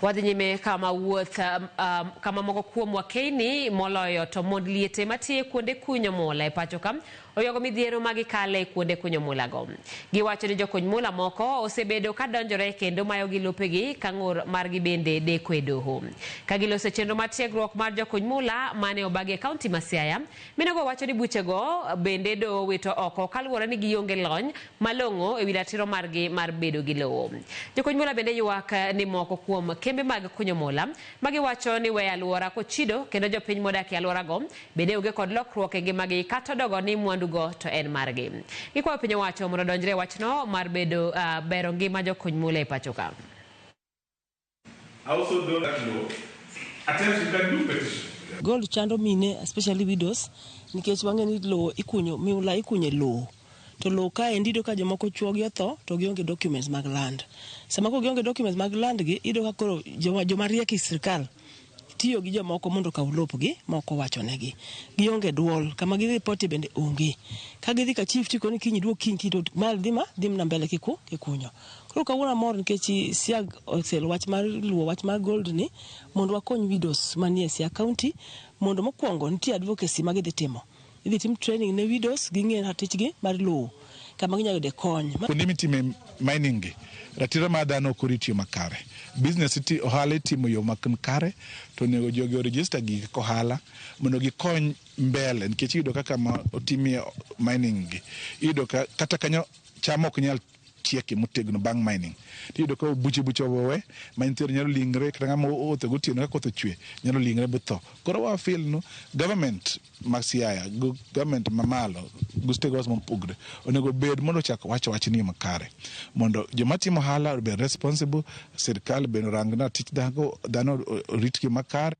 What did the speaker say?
Wadhi nyime kama wuoth kama moko kuom wakeni moloyo to mond liete matie kuonde kunyo mula e pacho kam oyogo midhiero magikale kuonde kunyo mula go. Giwacho ni jokuny mula moko osebedo kadonjore kendo mayo gi lopegi kang'ur margi bende deko e doho. Kagiloso chenro mar tiegruok mar jokuny mula mane obagi e kaunti ma Siaya, minego wacho ni buchego bende do wito oko kaluwore ni gionge lony malong'o ewi ratiro margi mar bedo gi lowo. Jokuny mula bende ywak ni moko kuom kembe mag kunyo mula magiwacho ni we aluora kochido kendo jopiny modak e aluora go bende onge kod lokruok e ngimagi kata dogo ni mwandu go to en margi. Gikwayo piny owacho mondo odonjre wachno mar bedo bero ngima jokuny mula e pacho ka. Gold chando mine, especially widows, nikech wang'eni lowo ikunyo, mula ikunye lowo. To lowo ka endido ka jomoko chuogi otho to gionge documents mag land. Sama ko gionge documents mag land gi, ido ka koro joma riek e sirkal tiyo gi jomoko mondo kaw lopgi moko wacho negi. Gionge duol, kama gi ripoti bende onge. Ka gidhi ka chief tiko ni kinyi duok kinyi to mal dhim na mbele kikunyo. Koro kawuono amor nikech Siaya oselo wach mar luwo wach mar gold ni mondo wakony widows manie Siaya County mondo mokwongo nitie advocacy ma gidhi timo. Idhi tim training ne widows ging'e tichgi mar lowo kama ginyalo yude kony. Kuonde mitime mining gi ratiro mar dhano ok oritio makare. Business ohala itimo yo makare to onego jogi register gigi kohala mondo gikony mbele nikech iyudo kaka ma otimie mining gi. Iyudo kata kanyo cham ok nyal chieke motegno bang mining. Tiyudo ka buche owe mantiere nyalo lingre kata ng'ama owuotho gotieno ka koth ochwe nyalo lingre botho. Koro wa feel no government mag Siaya, government mamalo, guste gos mopogre onego bed mondo chak wach ni makare mondo joma timo hala be responsible, sirkal be rang na tich dhano ritgi makare.